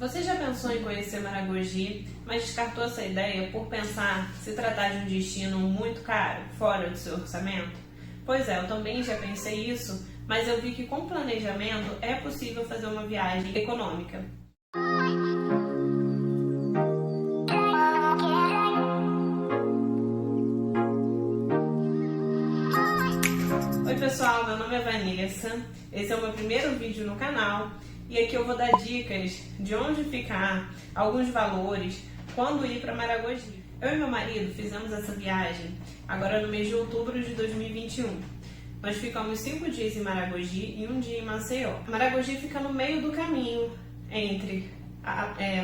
Você já pensou em conhecer Maragogi, mas descartou essa ideia por pensar se tratar de um destino muito caro, fora do seu orçamento? Pois é, eu também já pensei isso, mas eu vi que com planejamento é possível fazer uma viagem econômica. Oi pessoal, meu nome é Vanessa, esse é o meu primeiro vídeo no canal e aqui eu vou dar dicas de onde ficar, alguns valores, quando ir para Maragogi. Eu e meu marido fizemos essa viagem agora no mês de outubro de 2021. Nós ficamos 5 dias em Maragogi e 1 dia em Maceió. Maragogi fica no meio do caminho entre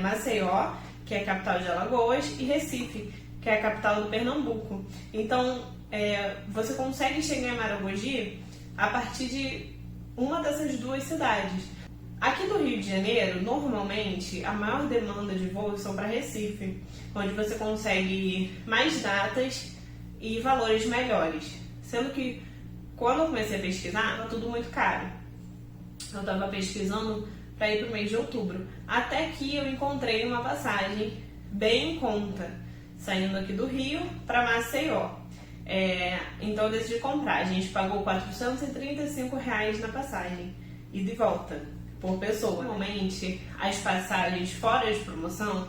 Maceió, que é a capital de Alagoas, e Recife, que é a capital do Pernambuco. Então, você consegue chegar em Maragogi a partir de uma dessas duas cidades. Aqui do Rio de Janeiro, normalmente, a maior demanda de voos são para Recife, onde você consegue mais datas e valores melhores. Sendo que, quando eu comecei a pesquisar, estava tudo muito caro. Eu estava pesquisando para ir para o mês de outubro. Até que eu encontrei uma passagem bem em conta, saindo aqui do Rio para Maceió. Então eu decidi comprar. A gente pagou R$ 435 na passagem e de volta por pessoa. Normalmente as passagens fora de promoção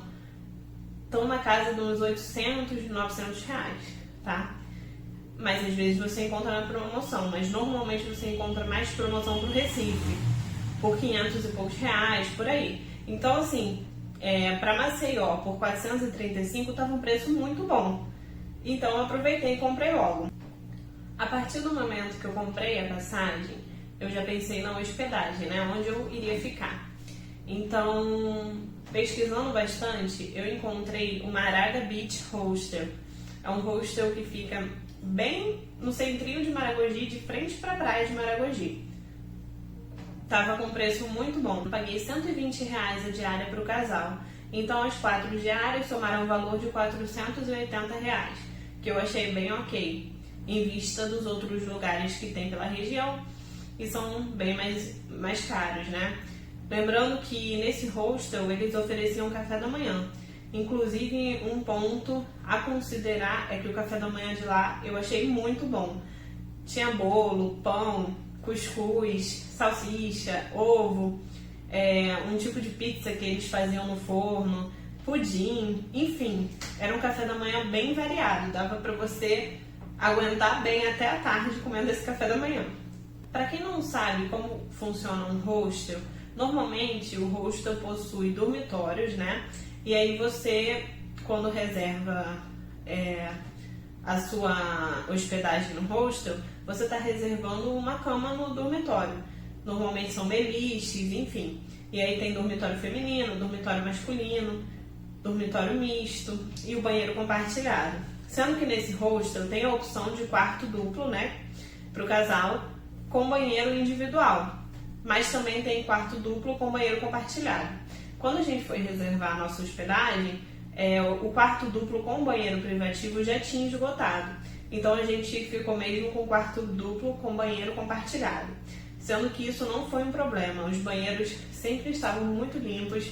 estão na casa de uns 800, 900 reais, tá? Mas às vezes você encontra na promoção, mas normalmente você encontra mais promoção pro Recife, por 500 e poucos reais, por aí. Então assim, para Maceió por 435 estava um preço muito bom. Então eu aproveitei e comprei logo. A partir do momento que eu comprei a passagem, eu já pensei na hospedagem, né? Onde eu iria ficar. Então, pesquisando bastante, eu encontrei o Maraga Beach Hostel. É um hostel que fica bem no centrinho de Maragogi, de frente para a praia de Maragogi. Tava com preço muito bom. Eu paguei R$ 120 a diária para o casal. Então, as 4 diárias somaram um valor de R$ 480, que eu achei bem ok, em vista dos outros lugares que tem pela região e são bem mais caros, né? Lembrando que nesse hostel eles ofereciam café da manhã. Inclusive, um ponto a considerar é que o café da manhã de lá eu achei muito bom. Tinha bolo, pão, cuscuz, salsicha, ovo, um tipo de pizza que eles faziam no forno, pudim, enfim, era um café da manhã bem variado, dava para você aguentar bem até a tarde comendo esse café da manhã. Para quem não sabe como funciona um hostel, normalmente o hostel possui dormitórios, né? E aí você, quando reserva a sua hospedagem no hostel, você está reservando uma cama no dormitório. Normalmente são beliches, enfim. E aí tem dormitório feminino, dormitório masculino, dormitório misto e o banheiro compartilhado. Sendo que nesse hostel tem a opção de quarto duplo, né? Para o casal, com banheiro individual. Mas também tem quarto duplo com banheiro compartilhado. Quando a gente foi reservar a nossa hospedagem, o quarto duplo com banheiro privativo já tinha esgotado. Então a gente ficou mesmo com quarto duplo com banheiro compartilhado. Sendo que isso não foi um problema. Os banheiros sempre estavam muito limpos.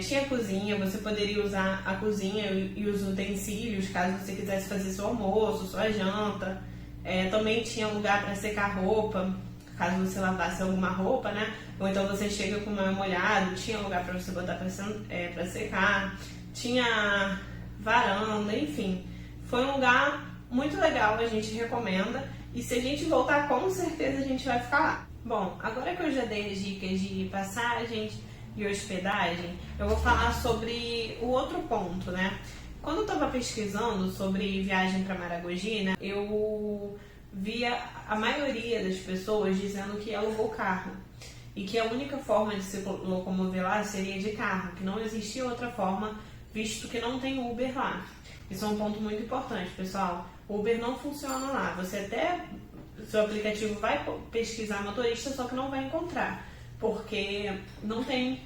Tinha cozinha, você poderia usar a cozinha e os utensílios caso você quisesse fazer seu almoço, sua janta. Também tinha lugar para secar roupa, caso você lavasse alguma roupa, né? Ou então você chega com o maior molhado, tinha lugar para você botar para secar, tinha varanda, enfim. Foi um lugar muito legal, a gente recomenda. E se a gente voltar, com certeza a gente vai ficar lá. Bom, agora que eu já dei as dicas de passagens e hospedagem, eu vou falar sobre o outro ponto, né? Quando eu estava pesquisando sobre viagem para Maragogi, né, eu via a maioria das pessoas dizendo que alugou carro e que a única forma de se locomover lá seria de carro, que não existia outra forma, visto que não tem Uber lá. Isso é um ponto muito importante, pessoal. O Uber não funciona lá. Seu aplicativo vai pesquisar motorista, só que não vai encontrar, porque não tem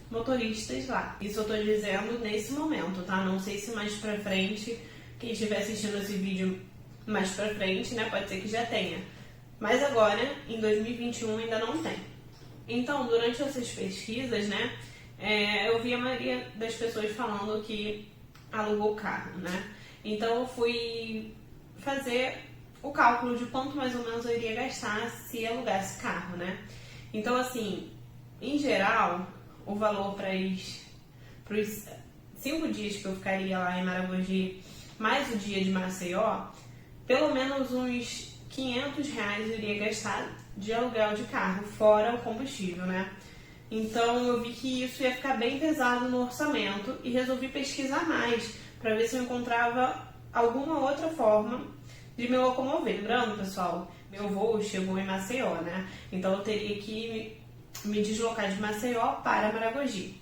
motoristas lá. Isso eu tô dizendo nesse momento, tá? Não sei se mais pra frente, quem estiver assistindo esse vídeo mais pra frente, né, pode ser que já tenha. Mas agora, em 2021, ainda não tem. Então, durante essas pesquisas, né, eu vi a maioria das pessoas falando que alugou o carro, né? Então eu fui fazer o cálculo de quanto mais ou menos eu iria gastar se alugasse carro, né? Então, assim, em geral, o valor para os 5 dias que eu ficaria lá em Maragogi, mais o dia de Maceió, pelo menos uns R$500 eu iria gastar de aluguel de carro, fora o combustível, né? Então eu vi que isso ia ficar bem pesado no orçamento e resolvi pesquisar mais para ver se eu encontrava alguma outra forma de me locomover. Lembrando, pessoal, meu voo chegou em Maceió, né? Então eu teria que me deslocar de Maceió para Maragogi.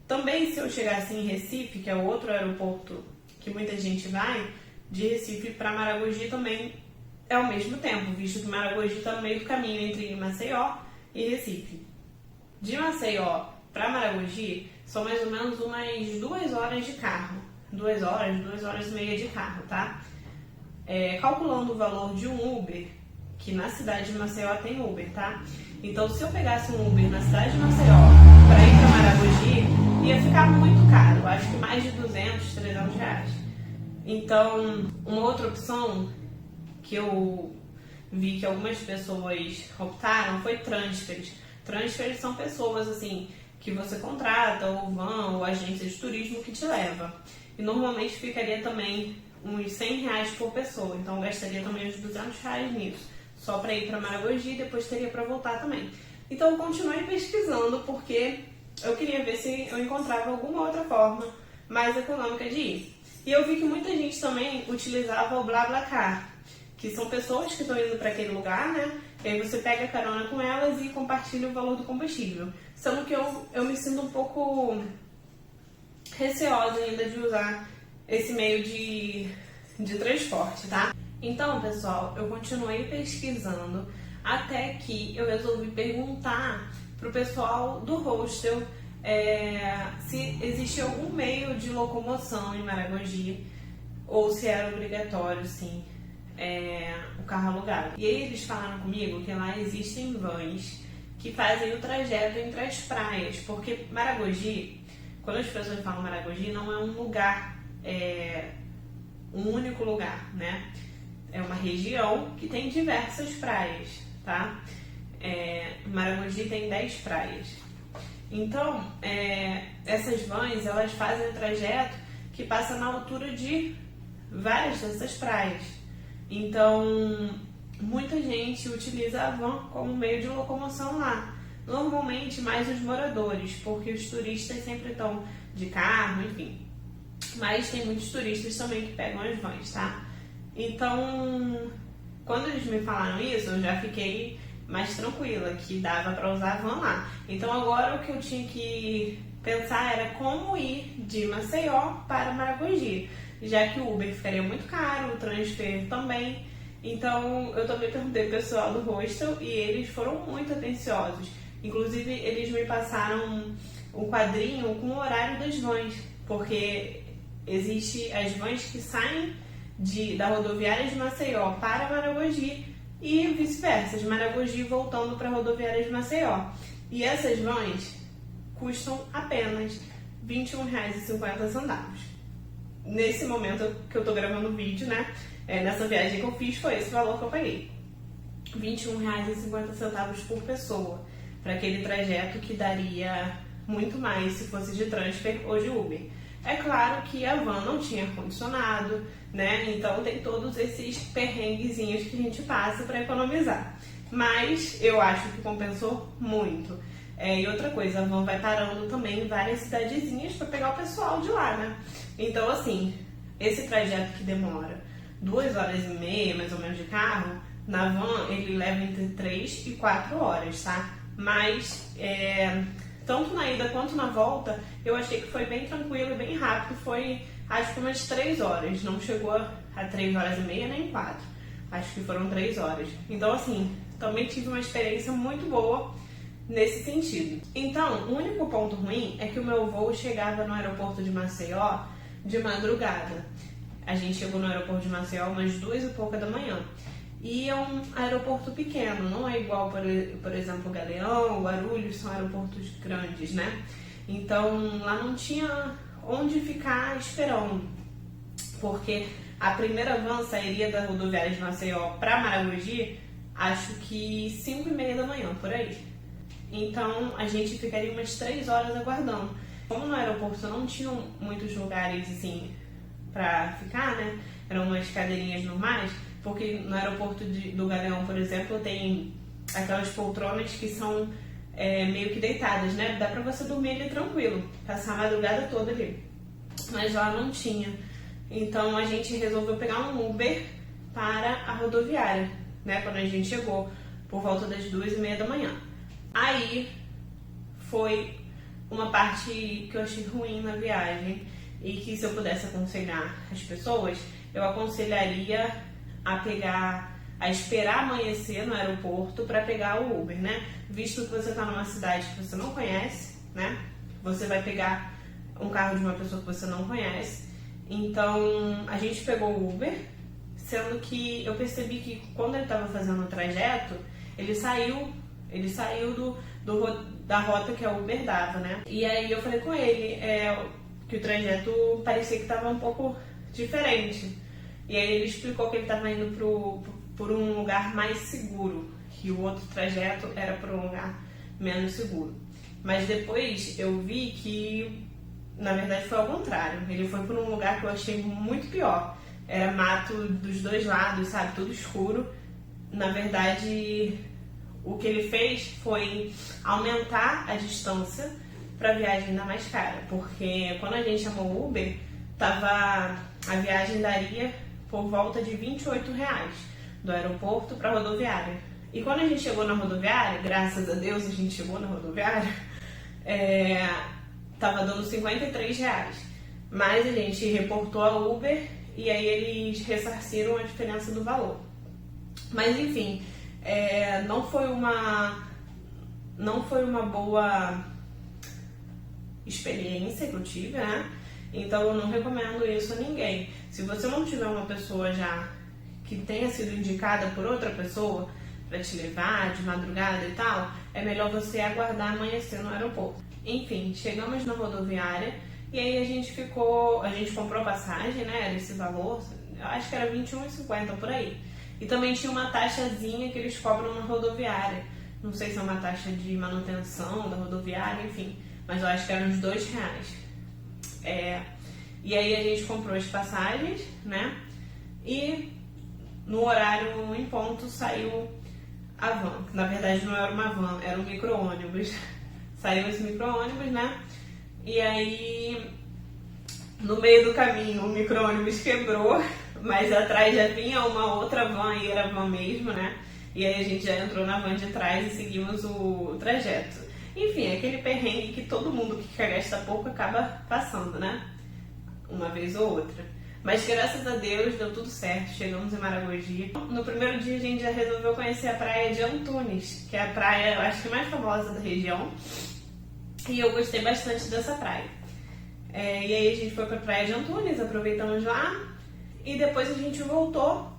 Também, se eu chegasse em Recife, que é o outro aeroporto que muita gente vai, de Recife para Maragogi também é ao mesmo tempo, visto que Maragogi está no meio do caminho entre Maceió e Recife. De Maceió para Maragogi são mais ou menos umas 2 horas de carro. 2 horas e meia de carro, tá? Calculando o valor de um Uber, que na cidade de Maceió tem Uber, tá? Então, se eu pegasse um Uber na cidade de Maceió para ir para Maragogi, ia ficar muito caro, acho que mais de R$200, R$300. Então, uma outra opção que eu vi que algumas pessoas optaram foi transfers. Transfers são pessoas, assim, que você contrata, ou van, ou agência de turismo que te leva. E normalmente ficaria também uns R$100 por pessoa, então eu gastaria também uns R$200 nisso, só para ir para Maragogi e depois teria para voltar também. Então eu continuei pesquisando porque eu queria ver se eu encontrava alguma outra forma mais econômica de ir. E eu vi que muita gente também utilizava o BlaBlaCar, que são pessoas que estão indo para aquele lugar, né? E aí você pega carona com elas e compartilha o valor do combustível. Sendo que eu me sinto um pouco receosa ainda de usar esse meio de transporte, tá? Então, pessoal, eu continuei pesquisando até que eu resolvi perguntar pro pessoal do hostel se existia algum meio de locomoção em Maragogi ou se era obrigatório, sim, o carro alugado. E aí eles falaram comigo que lá existem vans que fazem o trajeto entre as praias, porque Maragogi, quando as pessoas falam Maragogi, não é um lugar, um único lugar, né? É uma região que tem diversas praias, tá? Maragogi tem 10 praias. Então, essas vans, elas fazem o trajeto que passa na altura de várias dessas praias. Então, muita gente utiliza a van como meio de locomoção lá. Normalmente, mais os moradores, porque os turistas sempre estão de carro, enfim. Mas tem muitos turistas também que pegam as vans, tá? Então, quando eles me falaram isso, eu já fiquei mais tranquila, que dava para usar a van lá. Então, agora o que eu tinha que pensar era como ir de Maceió para Maragogi, já que o Uber ficaria muito caro, o transfer também. Então, eu também perguntei ao pessoal do hostel e eles foram muito atenciosos. Inclusive, eles me passaram um quadrinho com o horário das vans, porque existe as vans que saem da rodoviária de Maceió para Maragogi e vice-versa, de Maragogi voltando para a rodoviária de Maceió. E essas vans custam apenas R$21,50. Nesse momento que eu tô gravando o vídeo, né? Nessa viagem que eu fiz, foi esse valor que eu paguei. R$21,50 por pessoa, para aquele trajeto que daria muito mais se fosse de transfer ou de Uber. É claro que a van não tinha ar-condicionado, né? Então tem todos esses perrenguezinhos que a gente passa para economizar. Mas eu acho que compensou muito. E outra coisa, a van vai parando também em várias cidadezinhas para pegar o pessoal de lá, né? Então, assim, esse trajeto que demora 2 horas e meia, mais ou menos, de carro, na van ele leva entre 3 e 4 horas, tá? Mas, tanto na ida quanto na volta, eu achei que foi bem tranquilo e bem rápido. Foi, acho que umas 3 horas. Não chegou a 3 horas e meia nem 4. Acho que foram 3 horas. Então, assim, também tive uma experiência muito boa nesse sentido. Então, o único ponto ruim é que o meu voo chegava no aeroporto de Maceió de madrugada. A gente chegou no aeroporto de Maceió umas 2 e pouca da manhã. E é um aeroporto pequeno, não é igual, por exemplo, Galeão, Guarulhos, são aeroportos grandes, né? Então lá não tinha onde ficar esperando, porque a primeira van sairia da rodoviária de Maceió para Maragogi, acho que 5h30 da manhã, por aí. Então a gente ficaria umas 3 horas aguardando. Como no aeroporto não tinham muitos lugares assim pra ficar, né? Eram umas cadeirinhas normais, porque no aeroporto do Galeão, por exemplo, tem aquelas poltronas que são meio que deitadas, né? Dá pra você dormir ali tranquilo, passar a madrugada toda ali. Mas lá não tinha. Então a gente resolveu pegar um Uber para a rodoviária, né? Quando a gente chegou, por volta das 2h30 da manhã. Aí foi uma parte que eu achei ruim na viagem e que, se eu pudesse aconselhar as pessoas, eu aconselharia a esperar amanhecer no aeroporto para pegar o Uber, né? Visto que você está numa cidade que você não conhece, né? Você vai pegar um carro de uma pessoa que você não conhece. Então a gente pegou o Uber, sendo que eu percebi que quando ele estava fazendo o trajeto, ele saiu da rota que a Uber dava, né? E aí eu falei com ele que o trajeto parecia que estava um pouco diferente. E aí ele explicou que ele estava indo por um lugar mais seguro, que o outro trajeto era por um lugar menos seguro. Mas depois eu vi que, na verdade, foi ao contrário. Ele foi por um lugar que eu achei muito pior. Era mato dos dois lados, sabe? Tudo escuro. Na verdade, o que ele fez foi aumentar a distância para a viagem ainda mais cara, porque quando a gente chamou o Uber, a viagem daria por volta de R$28 do aeroporto para a rodoviária. E quando a gente chegou na rodoviária, graças a Deus a gente chegou na rodoviária, tava dando R$53. Mas a gente reportou a Uber e aí eles ressarciram a diferença do valor. Mas enfim, não foi uma boa experiência que eu tive, né? Então eu não recomendo isso a ninguém. Se você não tiver uma pessoa já que tenha sido indicada por outra pessoa para te levar de madrugada e tal, é melhor você aguardar amanhecer no aeroporto. Enfim, chegamos na rodoviária e aí a gente comprou passagem, né? Era esse valor, eu acho que era R$21,50 por aí. E também tinha uma taxazinha que eles cobram na rodoviária. Não sei se é uma taxa de manutenção da rodoviária, enfim. Mas eu acho que eram uns R$2. E aí a gente comprou as passagens, né? E no horário em ponto saiu a van. Na verdade não era uma van, era um micro-ônibus. Saiu esse micro-ônibus, né? E aí, no meio do caminho, o micro-ônibus quebrou, mas atrás já vinha uma outra van e era a van mesmo, né? E aí a gente já entrou na van de trás e seguimos o trajeto. Enfim, aquele perrengue que todo mundo que quer gastar pouco acaba passando, né? Uma vez ou outra. Mas graças a Deus deu tudo certo, chegamos em Maragogi. No primeiro dia a gente já resolveu conhecer a praia de Antunes, que é a praia, eu acho que mais famosa da região. E eu gostei bastante dessa praia. E aí a gente foi pra praia de Antunes, aproveitamos lá. E depois a gente voltou.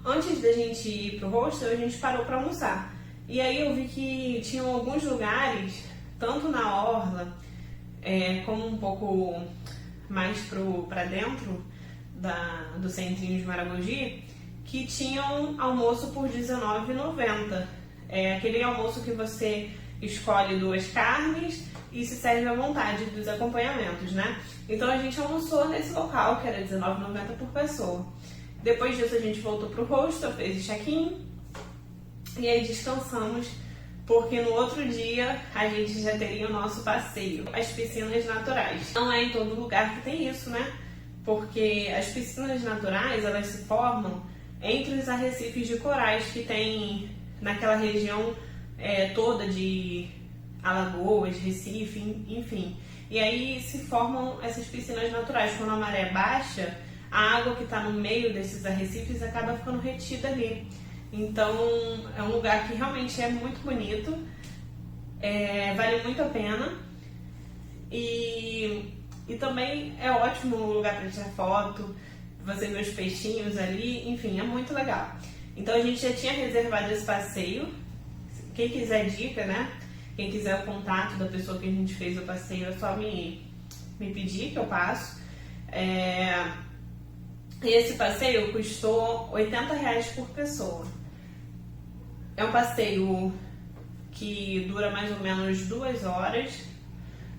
Antes da gente ir pro hostel, a gente parou pra almoçar. E aí eu vi que tinham alguns lugares, tanto na orla, como um pouco mais pra dentro do centrinho de Maragogi, que tinham almoço por R$19,90. É aquele almoço que você escolhe 2 carnes e se serve à vontade dos acompanhamentos, né? Então a gente almoçou nesse local, que era R$19,90 por pessoa. Depois disso a gente voltou pro hostel, fez o check-in e aí descansamos, porque no outro dia a gente já teria o nosso passeio, as piscinas naturais. Não é em todo lugar que tem isso, né? Porque as piscinas naturais, elas se formam entre os arrecifes de corais que tem naquela região toda de Alagoas, Recife, enfim. E aí se formam essas piscinas naturais. Quando a maré baixa, a água que está no meio desses arrecifes acaba ficando retida ali. Então é um lugar que realmente é muito bonito, vale muito a pena e também é ótimo lugar para tirar foto, você vê os peixinhos ali, enfim, é muito legal. Então a gente já tinha reservado esse passeio, quem quiser dica, né? Quem quiser o contato da pessoa que a gente fez o passeio, é só me pedir que eu passo. E esse passeio custou R$80 por pessoa. É um passeio que dura mais ou menos 2 horas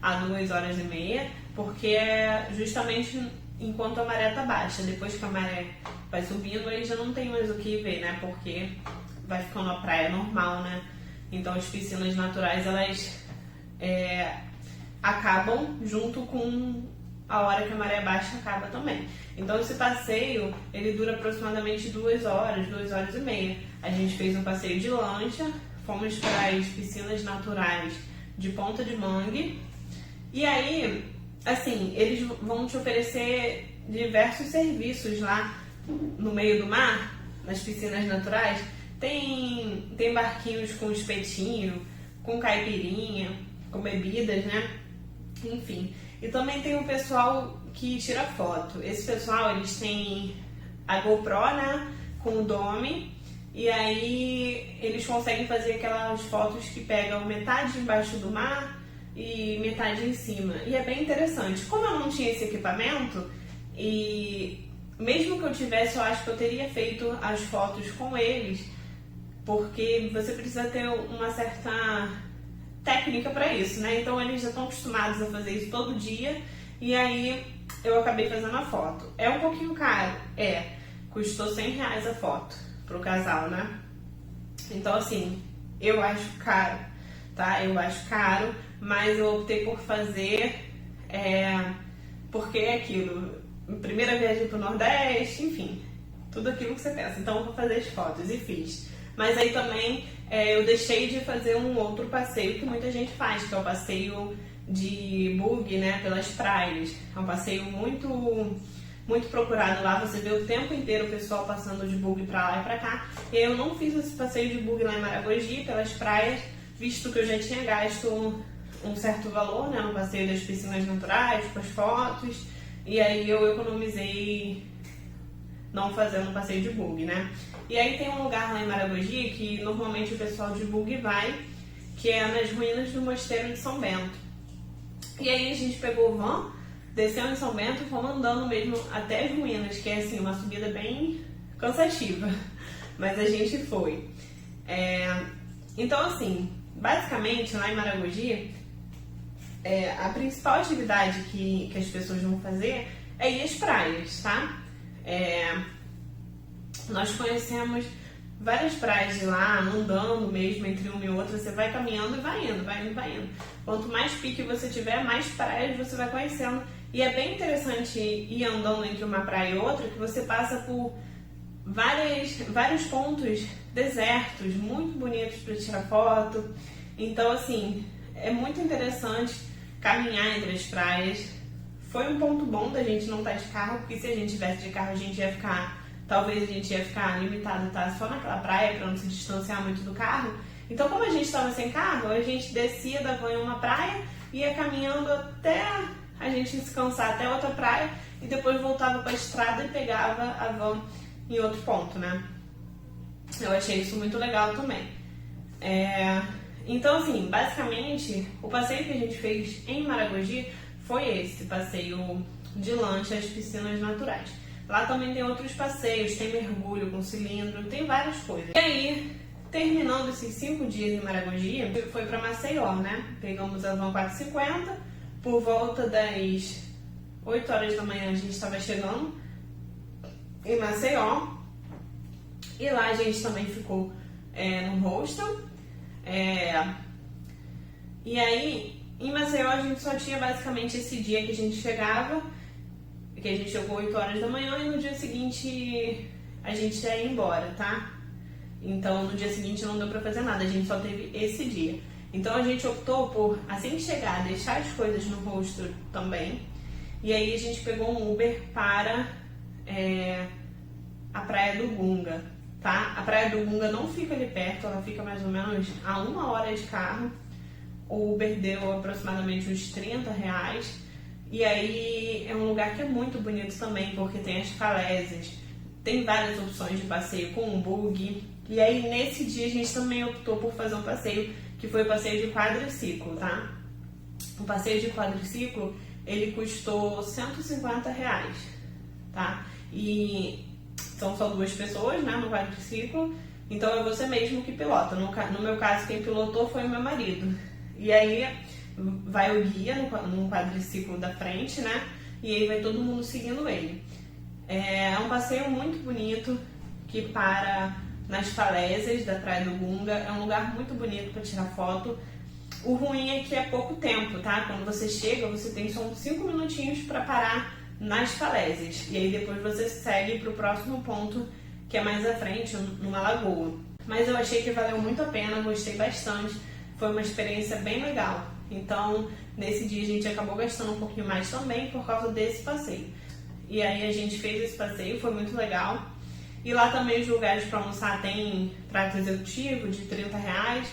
a 2 horas e meia, porque é justamente enquanto a maré tá baixa. Depois que a maré vai subindo, aí já não tem mais o que ver, né? Porque vai ficando a praia normal, né? Então as piscinas naturais, elas acabam junto com a hora que a maré baixa acaba também. Então esse passeio, ele dura aproximadamente 2 horas, 2 horas e meia. A gente fez um passeio de lancha, fomos para as piscinas naturais de Ponta de Mangue. E aí, assim, eles vão te oferecer diversos serviços lá no meio do mar, nas piscinas naturais. Tem barquinhos com espetinho, com caipirinha, com bebidas, né? Enfim. E também tem o pessoal que tira foto. Esse pessoal, eles têm a GoPro, né? Com o Dome. E aí eles conseguem fazer aquelas fotos que pegam metade embaixo do mar e metade em cima. E é bem interessante. Como eu não tinha esse equipamento, e mesmo que eu tivesse, eu acho que eu teria feito as fotos com eles, porque você precisa ter uma certa técnica para isso, né? Então eles já estão acostumados a fazer isso todo dia, e aí eu acabei fazendo a foto. É um pouquinho caro, custou R$100 a foto pro casal, né? Então assim, eu acho caro, tá? Eu acho caro, mas eu optei por fazer, porque é aquilo, primeira viagem pro Nordeste, enfim, tudo aquilo que você pensa. Então eu vou fazer as fotos e fiz. Mas aí também eu deixei de fazer um outro passeio que muita gente faz, que é o passeio de buggy, né, pelas praias. É um passeio muito procurado lá, você vê o tempo inteiro o pessoal passando de buggy pra lá e pra cá. E eu não fiz esse passeio de buggy lá em Maragogi, pelas praias, visto que eu já tinha gasto um certo valor, né, no passeio das piscinas naturais, com as fotos, e aí eu economizei não fazendo um passeio de buggy, né. E aí tem um lugar lá em Maragogi que normalmente o pessoal de buggy vai, que é nas ruínas do Mosteiro de São Bento. E aí a gente pegou o van, desceu em São Bento e fomos andando mesmo até as ruínas, que é assim, uma subida bem cansativa, mas a gente foi. Então assim, basicamente lá em Maragogi, a principal atividade que as pessoas vão fazer é ir às praias, tá? Nós conhecemos várias praias de lá, andando mesmo entre uma e outra. Você vai caminhando e vai indo. Quanto mais pique você tiver, mais praias você vai conhecendo. E é bem interessante ir andando entre uma praia e outra, que você passa por vários pontos desertos, muito bonitos para tirar foto. Então, assim, é muito interessante caminhar entre as praias. Foi um ponto bom da gente não estar de carro, porque se a gente tivesse de carro, talvez a gente ia ficar limitado, tá? Só naquela praia para não se distanciar muito do carro. Então, como a gente estava sem carro, a gente descia da van em uma praia, ia caminhando até a gente se cansar até outra praia e depois voltava para a estrada e pegava a van em outro ponto, né? Eu achei isso muito legal também. Então, assim, basicamente, o passeio que a gente fez em Maragogi foi esse passeio de lancha às piscinas naturais. Lá também tem outros passeios, tem mergulho com cilindro, tem várias coisas. E aí, terminando esses 5 dias em Maragogi, foi para Maceió, né? Pegamos a van 450, por volta das 8 horas da manhã a gente estava chegando em Maceió. E lá a gente também ficou no hostel. E aí, em Maceió a gente só tinha basicamente esse dia que a gente chegava, que a gente chegou 8 horas da manhã, e no dia seguinte a gente já ia embora, tá? Então no dia seguinte não deu pra fazer nada, a gente só teve esse dia. Então a gente optou por, assim que chegar, deixar as coisas no hostel também. E aí a gente pegou um Uber para a Praia do Gunga, tá? A Praia do Gunga não fica ali perto, ela fica mais ou menos a 1 hora de carro. O Uber deu aproximadamente uns R$30. E aí é um lugar que é muito bonito também, porque tem as falésias, tem várias opções de passeio com um buggy. E aí nesse dia a gente também optou por fazer um passeio que que foi o passeio de quadriciclo, tá? O passeio de quadriciclo, ele custou R$150, tá? E são só 2 pessoas, né, no quadriciclo, então é você mesmo que pilota. No meu caso, quem pilotou foi o meu marido. E aí vai o guia no quadriciclo da frente, né, e aí vai todo mundo seguindo ele. É um passeio muito bonito, que para nas falésias da Praia do Gunga. É um lugar muito bonito para tirar foto. O ruim é que é pouco tempo, tá? Quando você chega, você tem só uns 5 minutinhos para parar nas falésias. E aí depois você segue para o próximo ponto, que é mais à frente, numa lagoa. Mas eu achei que valeu muito a pena, gostei bastante. Foi uma experiência bem legal. Então, nesse dia a gente acabou gastando um pouquinho mais também por causa desse passeio. E aí a gente fez esse passeio, foi muito legal. E lá também os lugares para almoçar tem prato executivo de R$30.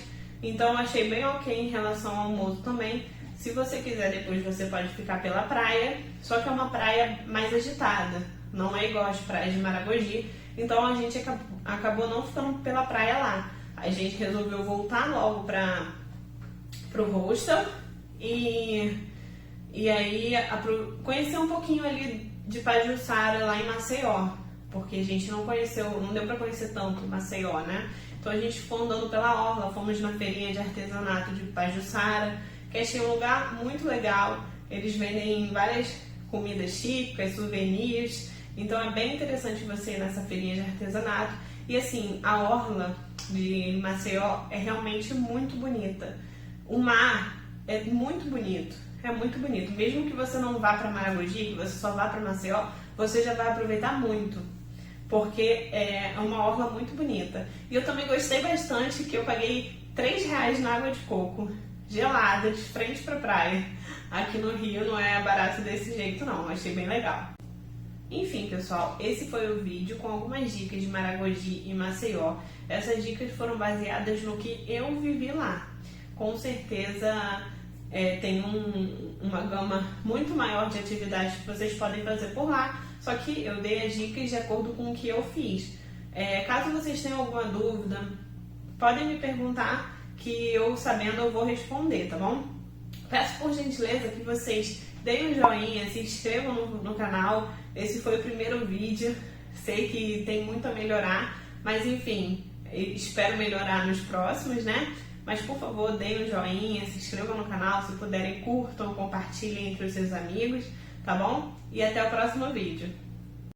Então eu achei bem ok em relação ao almoço também. Se você quiser depois você pode ficar pela praia, só que é uma praia mais agitada, não é igual as praias de Maragogi. Então a gente acabou não ficando pela praia lá. A gente resolveu voltar logo para o hostel e aí conhecer um pouquinho ali de Pajuçara lá em Maceió, porque a gente não deu para conhecer tanto Maceió, né? Então a gente ficou andando pela orla, fomos na feirinha de artesanato de Pajuçara, que achei um lugar muito legal. Eles vendem várias comidas típicas, souvenirs, então é bem interessante você ir nessa feirinha de artesanato. E assim, a orla de Maceió é realmente muito bonita. O mar é muito bonito, Mesmo que você não vá para Maragogi, que você só vá para Maceió, você já vai aproveitar muito, porque é uma orla muito bonita. E eu também gostei bastante que eu paguei R$3 na água de coco, gelada, de frente para a praia. Aqui no Rio não é barato desse jeito não, achei bem legal. Enfim, pessoal, esse foi o vídeo com algumas dicas de Maragogi e Maceió. Essas dicas foram baseadas no que eu vivi lá. Com certeza tem uma gama muito maior de atividades que vocês podem fazer por lá, só que eu dei as dicas de acordo com o que eu fiz. Caso vocês tenham alguma dúvida, podem me perguntar, que eu sabendo eu vou responder, tá bom? Peço por gentileza que vocês deem um joinha, se inscrevam no canal. Esse foi o primeiro vídeo, sei que tem muito a melhorar, mas enfim, espero melhorar nos próximos, né? Mas por favor, deem um joinha, se inscrevam no canal, se puderem curtam, compartilhem entre os seus amigos, tá bom? E até o próximo vídeo.